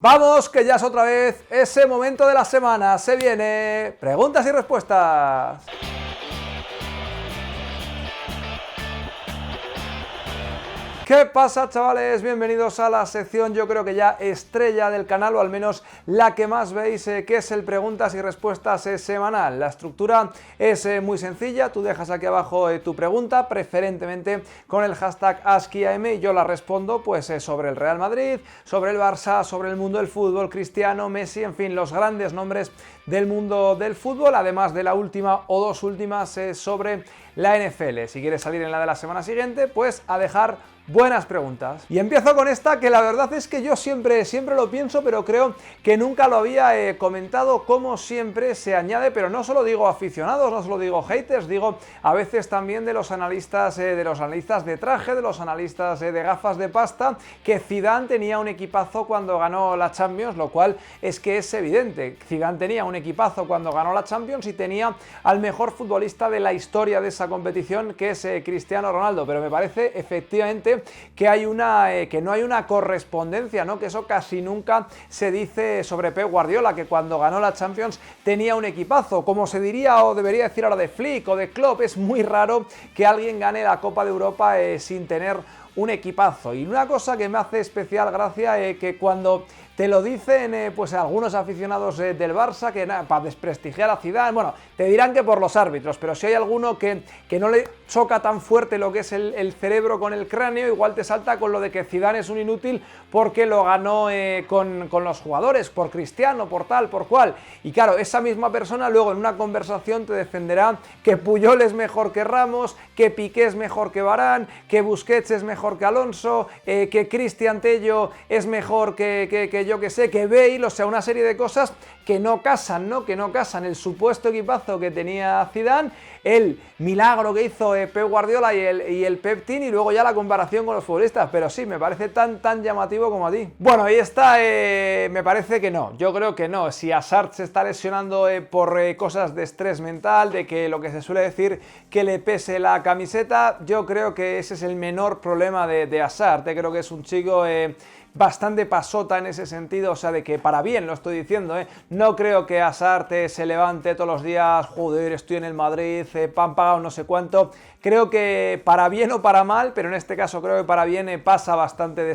Vamos, que ya es otra vez ese momento de la semana. Se viene preguntas y respuestas. ¿Qué pasa, chavales? Bienvenidos a la sección, yo creo que ya estrella del canal, o al menos la que más veis, que es el preguntas y respuestas semanal. La estructura es muy sencilla, tú dejas aquí abajo tu pregunta, preferentemente con el hashtag AskIAM, y yo la respondo pues sobre el Real Madrid, sobre el Barça, sobre el mundo del fútbol, Cristiano, Messi, en fin, los grandes nombres del mundo del fútbol, además de la última o dos últimas sobre la NFL. Si quieres salir en la de la semana siguiente, pues a dejar buenas preguntas. Y empiezo con esta, que la verdad es que yo siempre lo pienso, pero creo que nunca lo había comentado. Como siempre se añade, pero no solo digo aficionados, no solo digo haters, digo a veces también de los analistas de traje, de los analistas de gafas de pasta, que Zidane tenía un equipazo cuando ganó la Champions, lo cual es que es evidente. Zidane tenía un equipazo cuando ganó la Champions y tenía al mejor futbolista de la historia de esa competición, que es Cristiano Ronaldo, pero me parece efectivamente que no hay una correspondencia, ¿no? Que eso casi nunca se dice sobre Pep Guardiola, que cuando ganó la Champions tenía un equipazo. Como se diría o debería decir ahora de Flick o de Klopp, es muy raro que alguien gane la Copa de Europa sin tener un equipazo. Y una cosa que me hace especial gracia, que cuando te lo dicen pues algunos aficionados del Barça, que para desprestigiar a Zidane, bueno, te dirán que por los árbitros, pero si hay alguno que no le choca tan fuerte lo que es el cerebro con el cráneo, igual te salta con lo de que Zidane es un inútil porque lo ganó con los jugadores, por Cristiano, por tal, por cual. Y claro, esa misma persona luego en una conversación te defenderá que Puyol es mejor que Ramos, que Piqué es mejor que Varane, que Busquets es mejor que Alonso, que Cristian Tello es mejor que yo que sé, que Bale, o sea, una serie de cosas que no casan, ¿no? Que no casan el supuesto equipazo que tenía Zidane, el milagro que hizo Pep Guardiola y el Pep Team, y luego ya la comparación con los futbolistas. Pero sí, me parece tan llamativo como a ti. Bueno, ahí está, me parece que no, yo creo que no. Si Hazard se está lesionando por cosas de estrés mental, de que lo que se suele decir que le pese la camiseta, yo creo que ese es el menor problema de Hazard. Creo que es un chico bastante pasota en ese sentido, o sea, de que para bien lo estoy diciendo, no creo que Hazard se levante todos los días, joder, estoy en el Madrid, pan pagado no sé cuánto. Creo que para bien o para mal, pero en este caso creo que para bien, pasa bastante de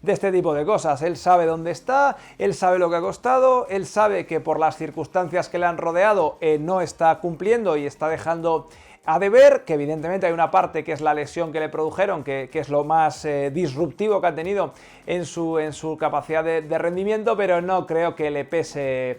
este tipo de cosas. Él sabe dónde está, él sabe lo que ha costado, él sabe que por las circunstancias que le han rodeado no está cumpliendo y está dejando a deber, que evidentemente hay una parte que es la lesión que le produjeron, que es lo más disruptivo que ha tenido en su capacidad de rendimiento, pero no creo que le pese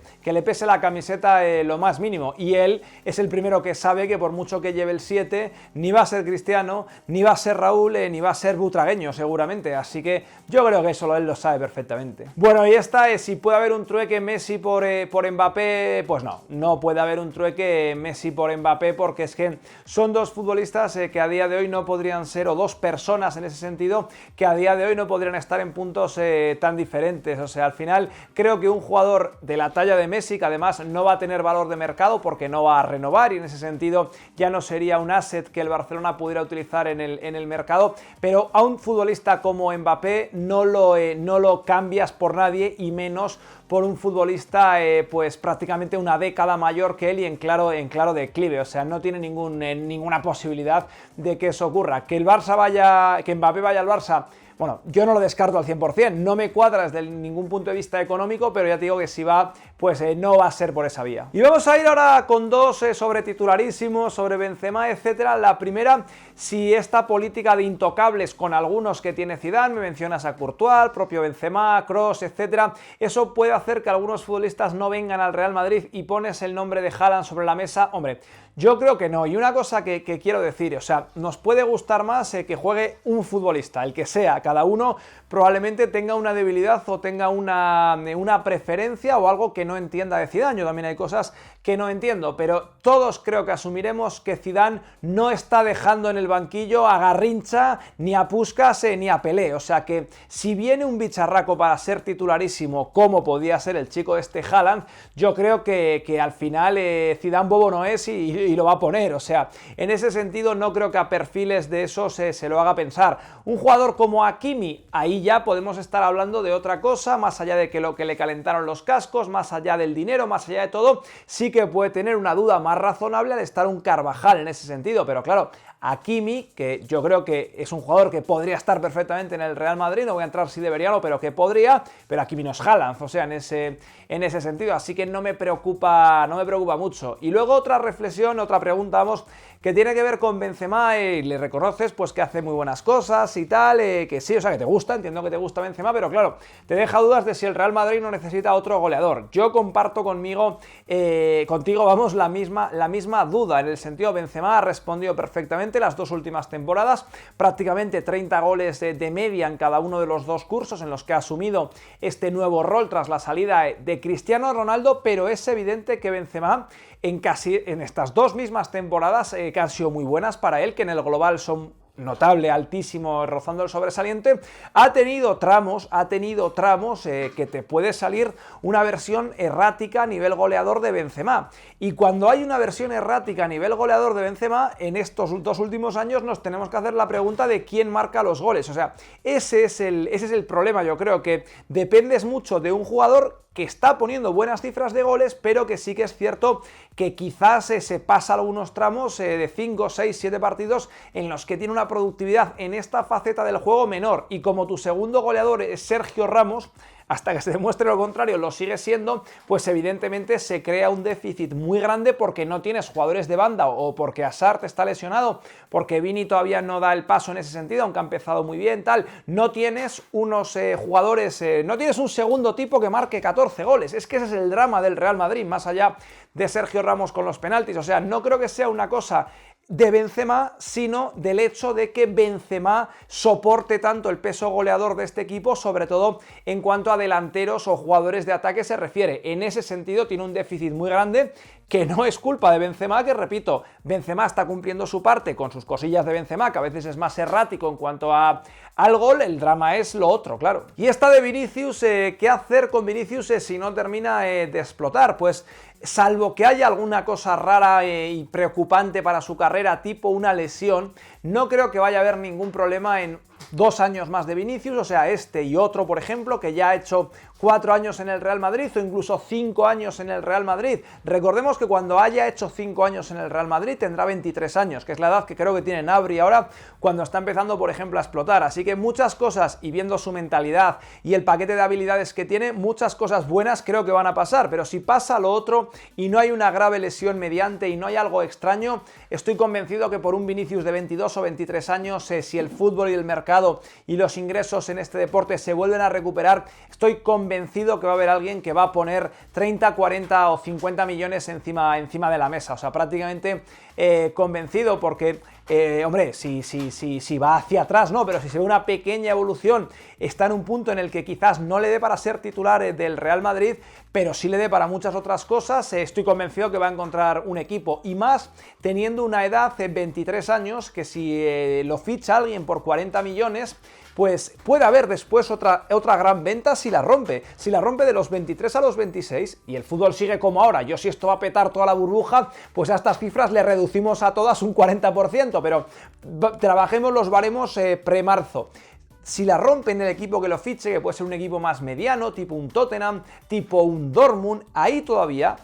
la camiseta lo más mínimo. Y él es el primero que sabe que por mucho que lleve el 7, ni va a ser Cristiano, ni va a ser Raúl, ni va a ser Butragueño seguramente, así que yo creo que eso él lo sabe perfectamente. Bueno, y esta es si puede haber un trueque Messi por Mbappé. Pues no puede haber un trueque Messi por Mbappé, porque es que son dos futbolistas que a día de hoy no podrían ser, o dos personas en ese sentido, que a día de hoy no podrían estar en puntos tan diferentes. O sea, al final creo que un jugador de la talla de Messi, que además no va a tener valor de mercado porque no va a renovar, y en ese sentido ya no sería un asset que el Barcelona pudiera utilizar en el mercado, pero a un futbolista como Mbappé no lo cambias por nadie, y menos por un futbolista pues prácticamente una década mayor que él y en claro declive. O sea, no tiene ninguna posibilidad de que eso ocurra. Que Mbappé vaya al Barça, bueno, yo no lo descarto al 100%, no me cuadra desde ningún punto de vista económico, pero ya te digo que si va, pues no va a ser por esa vía. Y vamos a ir ahora con dos sobre titularísimos, sobre Benzema, etcétera. La primera, si esta política de intocables con algunos que tiene Zidane, me mencionas a Courtois, propio Benzema, Kroos, etcétera, eso puede hacer que algunos futbolistas no vengan al Real Madrid, y pones el nombre de Haaland sobre la mesa. Hombre, yo creo que no. Y una cosa que quiero decir, o sea, nos puede gustar más que juegue un futbolista, el que sea. Cada uno probablemente tenga una debilidad o tenga una preferencia o algo que no entienda de Zidane. Yo también hay cosas que no entiendo, pero todos creo que asumiremos que Zidane no está dejando en el banquillo a Garrincha, ni a Puskás, ni a Pelé. O sea que si viene un bicharraco para ser titularísimo, como podía ser el chico este Haaland, yo creo que al final Zidane bobo no es y lo va a poner. O sea, en ese sentido no creo que a perfiles de esos se lo haga pensar. Un jugador como Hakimi, ahí ya podemos estar hablando de otra cosa, más allá de que lo que le calentaron los cascos, más allá del dinero, más allá de todo, sí que puede tener una duda más razonable al estar un Carvajal en ese sentido, pero claro, Hakimi, que yo creo que es un jugador que podría estar perfectamente en el Real Madrid, no voy a entrar si debería o no, pero que podría, pero Hakimi no es Haaland, o sea, en ese sentido, así que no me preocupa mucho. Y luego otra reflexión, otra pregunta, vamos, que tiene que ver con Benzema, y le reconoces pues que hace muy buenas cosas y tal, que sí, o sea, que te gusta, entiendo que te gusta Benzema, pero claro, te deja dudas de si el Real Madrid no necesita otro goleador. Yo comparto contigo, vamos, la misma duda, en el sentido, Benzema ha respondido perfectamente las dos últimas temporadas, prácticamente 30 goles de media en cada uno de los dos cursos en los que ha asumido este nuevo rol tras la salida de Cristiano Ronaldo, pero es evidente que Benzema en estas dos mismas temporadas que han sido muy buenas para él, que en el global son notable, altísimo, rozando el sobresaliente, ha tenido tramos que te puede salir una versión errática a nivel goleador de Benzema. Y cuando hay una versión errática a nivel goleador de Benzema, en estos dos últimos años nos tenemos que hacer la pregunta de quién marca los goles. O sea, ese es el problema. Yo creo que dependes mucho de un jugador que está poniendo buenas cifras de goles, pero que sí que es cierto que quizás se pasa algunos tramos de 5, 6, 7 partidos en los que tiene una productividad en esta faceta del juego menor, y como tu segundo goleador es Sergio Ramos, hasta que se demuestre lo contrario lo sigue siendo, pues evidentemente se crea un déficit muy grande porque no tienes jugadores de banda, o porque Hazard está lesionado, porque Vini todavía no da el paso en ese sentido, aunque ha empezado muy bien, tal, no tienes unos jugadores, no tienes un segundo tipo que marque 14 goles, es que ese es el drama del Real Madrid, más allá de Sergio Ramos con los penaltis. O sea, no creo que sea una cosa de Benzema, sino del hecho de que Benzema soporte tanto el peso goleador de este equipo, sobre todo en cuanto a delanteros o jugadores de ataque se refiere. En ese sentido tiene un déficit muy grande, que no es culpa de Benzema, que repito, Benzema está cumpliendo su parte con sus cosillas de Benzema, que a veces es más errático en cuanto al gol, el drama es lo otro, claro. Y esta de Vinicius, ¿qué hacer con Vinicius si no termina de explotar? Pues salvo que haya alguna cosa rara y preocupante para su carrera, tipo una lesión, no creo que vaya a haber ningún problema en 2 años más de Vinicius, o sea, este y otro, por ejemplo, que ya ha hecho 4 años en el Real Madrid o incluso 5 años en el Real Madrid. Recordemos que cuando haya hecho 5 años en el Real Madrid tendrá 23 años, que es la edad que creo que tiene Gnabry ahora, cuando está empezando, por ejemplo, a explotar. Así que muchas cosas, y viendo su mentalidad y el paquete de habilidades que tiene, muchas cosas buenas creo que van a pasar, pero si pasa lo otro y no hay una grave lesión mediante y no hay algo extraño, estoy convencido que por un Vinicius de 22 o 23 años, si el fútbol y el mercado y los ingresos en este deporte se vuelven a recuperar, estoy convencido que va a haber alguien que va a poner 30, 40 o 50 millones encima de la mesa. O sea, prácticamente convencido, porque hombre, si va hacia atrás, no, pero si se ve una pequeña evolución, está en un punto en el que quizás no le dé para ser titular del Real Madrid, pero sí le dé para muchas otras cosas, estoy convencido que va a encontrar un equipo, y más teniendo una edad de 23 años, que si lo ficha alguien por 40 millones, pues puede haber después otra gran venta si la rompe de los 23 a los 26, y el fútbol sigue como ahora. Yo, si esto va a petar toda la burbuja, pues a estas cifras le reducimos a todas un 40%, pero trabajemos los baremos pre-marzo. Si la rompe en el equipo que lo fiche, que puede ser un equipo más mediano, tipo un Tottenham, tipo un Dortmund, ahí todavía,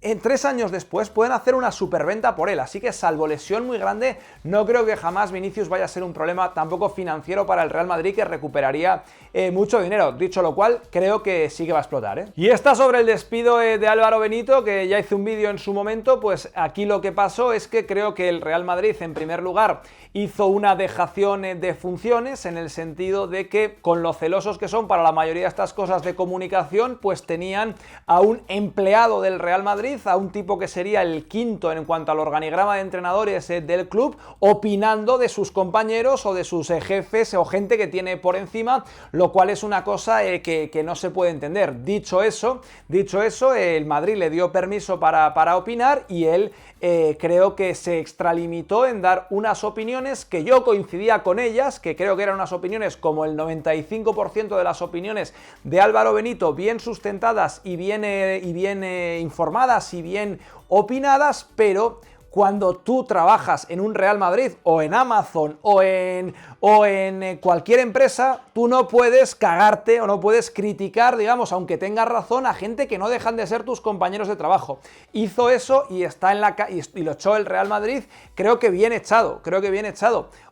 en 3 años después, pueden hacer una superventa por él. Así que, salvo lesión muy grande, no creo que jamás Vinicius vaya a ser un problema tampoco financiero para el Real Madrid, que recuperaría mucho dinero. Dicho lo cual, creo que sí que va a explotar, Y esta sobre el despido de Álvaro Benito, que ya hice un vídeo en su momento. Pues aquí lo que pasó es que creo que el Real Madrid, en primer lugar, hizo una dejación de funciones, en el sentido de que, con lo celosos que son para la mayoría de estas cosas de comunicación, pues tenían a un empleado del Real Madrid, a un tipo que sería el quinto en cuanto al organigrama de entrenadores del club, opinando de sus compañeros o de sus jefes o gente que tiene por encima, lo cual es una cosa que no se puede entender. Dicho eso, el Madrid le dio permiso para opinar, y él creo que se extralimitó en dar unas opiniones que yo coincidía con ellas, que creo que eran unas opiniones como el 95% de las opiniones de Álvaro Benito, bien sustentadas y bien informadas y bien opinadas, pero cuando tú trabajas en un Real Madrid o en Amazon o en o en cualquier empresa, tú no puedes cagarte o no puedes criticar, digamos, aunque tengas razón, a gente que no dejan de ser tus compañeros de trabajo. Hizo eso y está en la y lo echó el Real Madrid, creo que bien echado,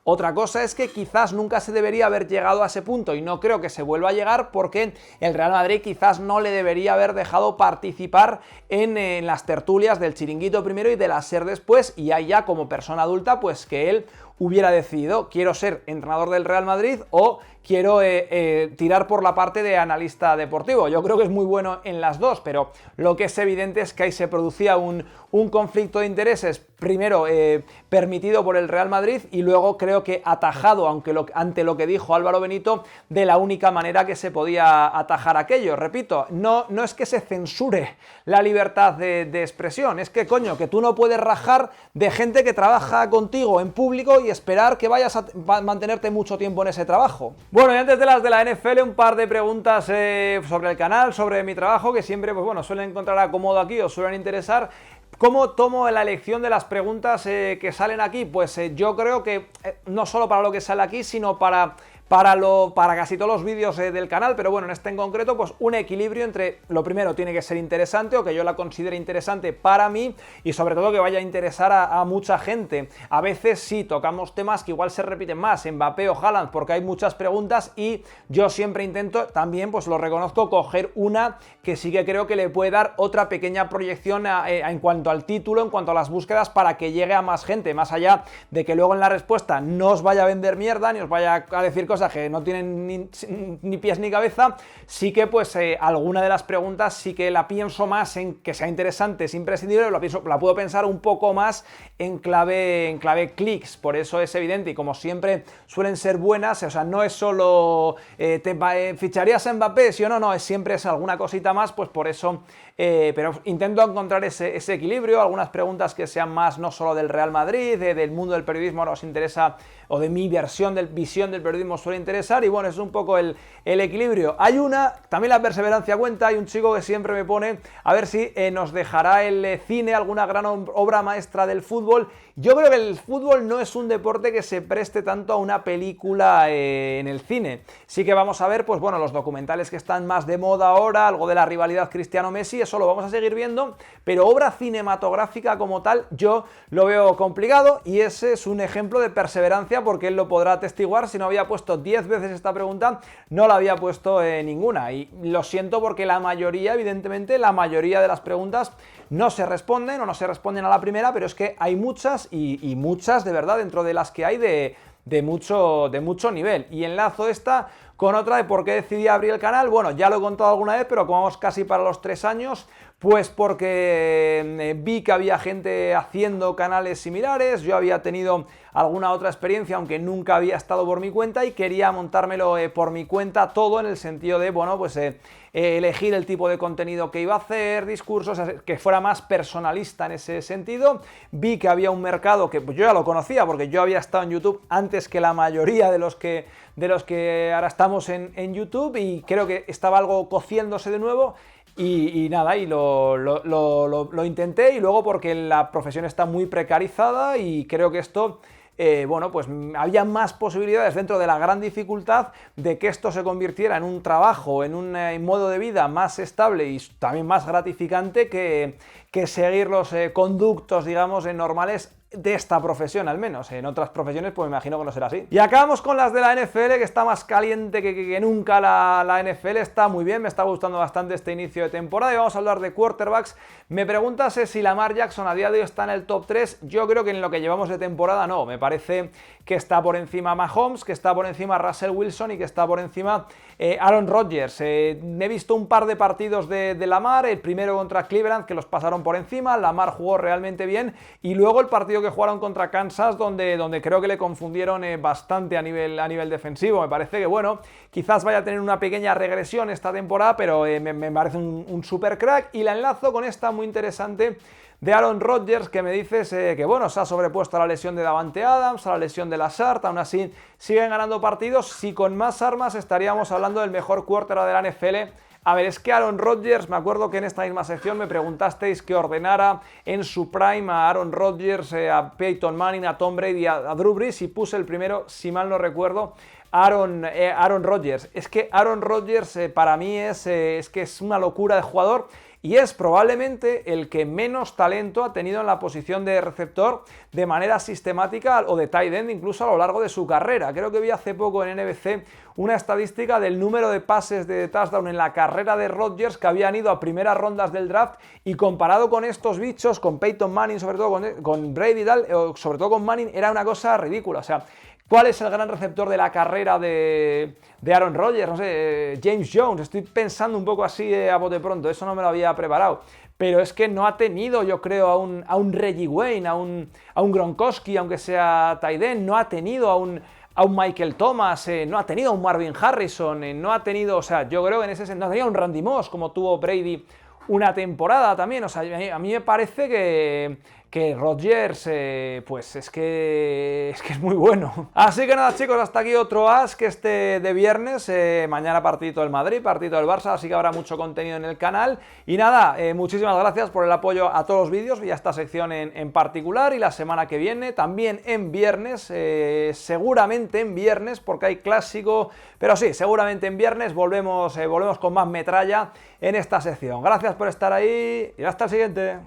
Otra cosa es que quizás nunca se debería haber llegado a ese punto y no creo que se vuelva a llegar porque el Real Madrid quizás no le debería haber dejado participar en las tertulias del Chiringuito primero y de la SER después, y ahí ya como persona adulta pues que él hubiera decidido, quiero ser entrenador del Real Madrid o quiero tirar por la parte de analista deportivo. Yo creo que es muy bueno en las dos, pero lo que es evidente es que ahí se producía un conflicto de intereses, primero permitido por el Real Madrid y luego creo que atajado, ante lo que dijo Álvaro Benito, de la única manera que se podía atajar aquello. Repito, no es que se censure la libertad de expresión, es que coño, que tú no puedes rajar de gente que trabaja contigo en público y esperar que vayas a mantenerte mucho tiempo en ese trabajo. Bueno, y antes de las de la NFL, un par de preguntas sobre el canal, sobre mi trabajo, que siempre, pues bueno, suelen encontrar acomodo aquí o suelen interesar. ¿Cómo tomo la elección de las preguntas que salen aquí? Pues yo creo que no solo para lo que sale aquí, sino para casi todos los vídeos del canal, pero bueno, en este en concreto, pues un equilibrio entre, lo primero, tiene que ser interesante o que yo la considere interesante para mí y sobre todo que vaya a interesar a mucha gente. A veces sí tocamos temas que igual se repiten más, Mbappé o Haaland, porque hay muchas preguntas y yo siempre intento también, pues lo reconozco, coger una que sí que creo que le puede dar otra pequeña proyección en cuanto al título, en cuanto a las búsquedas, para que llegue a más gente, más allá de que luego en la respuesta no os vaya a vender mierda, ni os vaya a decir cosas que no tienen ni pies ni cabeza. Sí que pues alguna de las preguntas sí que la pienso más en que sea interesante, es imprescindible, la puedo pensar un poco más en clave clics, por eso es evidente, y como siempre suelen ser buenas, o sea, no es solo ¿ficharías a Mbappé? Sí o no, siempre es alguna cosita más, pues por eso, pero intento encontrar ese equilibrio, algunas preguntas que sean más no solo del Real Madrid, del mundo del periodismo nos interesa, o de mi visión del periodismo suele interesar, y bueno, es un poco el equilibrio. Hay también la perseverancia cuenta, hay un chico que siempre me pone a ver si nos dejará el cine alguna gran obra maestra del fútbol. Yo creo que el fútbol no es un deporte que se preste tanto a una película en el cine. Sí que vamos a ver, pues bueno, los documentales que están más de moda ahora, algo de la rivalidad Cristiano-Messi, eso lo vamos a seguir viendo, pero obra cinematográfica como tal yo lo veo complicado, y ese es un ejemplo de perseverancia porque él lo podrá atestiguar. Si no había puesto 10 veces esta pregunta, no la había puesto ninguna, y lo siento porque evidentemente la mayoría de las preguntas no se responden o no se responden a la primera, pero es que hay muchas y muchas de verdad dentro de las que hay de mucho nivel. Y enlazo esta con otra de por qué decidí abrir el canal. Bueno, ya lo he contado alguna vez, pero como vamos casi para los 3 años, pues porque vi que había gente haciendo canales similares, yo había tenido alguna otra experiencia, aunque nunca había estado por mi cuenta, y quería montármelo por mi cuenta todo, en el sentido de, bueno, pues elegir el tipo de contenido que iba a hacer, discursos, que fuera más personalista en ese sentido. Vi que había un mercado que pues, yo ya lo conocía, porque yo había estado en YouTube antes que la mayoría de los que ahora estamos en YouTube, y creo que estaba algo cociéndose de nuevo. Y nada, y lo intenté, y luego porque la profesión está muy precarizada y creo que esto, bueno, pues había más posibilidades dentro de la gran dificultad de que esto se convirtiera en un trabajo, en un modo de vida más estable y también más gratificante que seguir los conductos, digamos, normales de esta profesión, al menos. En otras profesiones pues me imagino que no será así. Y acabamos con las de la NFL, que está más caliente que nunca la NFL. Está muy bien, me está gustando bastante este inicio de temporada, y vamos a hablar de quarterbacks. Me preguntas si Lamar Jackson a día de hoy está en el top 3. Yo creo que en lo que llevamos de temporada no, me parece que está por encima Mahomes, que está por encima Russell Wilson y que está por encima Aaron Rodgers. He visto un par de partidos de Lamar, el primero contra Cleveland, que los pasaron por encima, Lamar jugó realmente bien, y luego el partido que jugaron contra Kansas, donde creo que le confundieron bastante a nivel defensivo. Me parece que, bueno, quizás vaya a tener una pequeña regresión esta temporada, pero me parece un super crack. Y la enlazo con esta muy interesante de Aaron Rodgers, que me dices que, bueno, se ha sobrepuesto a la lesión de Davante Adams, a la lesión de Lazard, aún así siguen ganando partidos. Si con más armas estaríamos hablando del mejor quarterback de la NFL A ver, es que Aaron Rodgers, me acuerdo que en esta misma sección me preguntasteis que ordenara en su prime a Aaron Rodgers, a Peyton Manning, a Tom Brady, a Drew Brees, y puse el primero, si mal no recuerdo, Aaron Rodgers. Es que Aaron Rodgers para mí es que es una locura de jugador y es probablemente el que menos talento ha tenido en la posición de receptor de manera sistemática o de tight end incluso a lo largo de su carrera. Creo que vi hace poco en NBC una estadística del número de pases de touchdown en la carrera de Rodgers que habían ido a primeras rondas del draft, y comparado con estos bichos, con Peyton Manning, sobre todo con Brady y tal, o sobre todo con Manning, era una cosa ridícula. O sea, ¿cuál es el gran receptor de la carrera de Aaron Rodgers? No sé, James Jones. Estoy pensando un poco así a bote pronto, eso no me lo había preparado. Pero es que no ha tenido, yo creo, a un Reggie Wayne, a un Gronkowski, aunque sea tight end, no ha tenido a un Michael Thomas, no ha tenido a un Marvin Harrison, no ha tenido, o sea, yo creo que en ese sentido, no ha tenido a un Randy Moss como tuvo Brady una temporada también. O sea, a mí me parece que Rodgers, pues es que es muy bueno. Así que nada, chicos, hasta aquí otro Ask de viernes. Mañana partidito del Madrid, partidito del Barça, así que habrá mucho contenido en el canal. Y nada, muchísimas gracias por el apoyo a todos los vídeos y a esta sección en particular. Y la semana que viene, también en viernes, seguramente en viernes, porque hay clásico, pero sí, seguramente en viernes volvemos con más metralla en esta sección. Gracias por estar ahí y hasta el siguiente.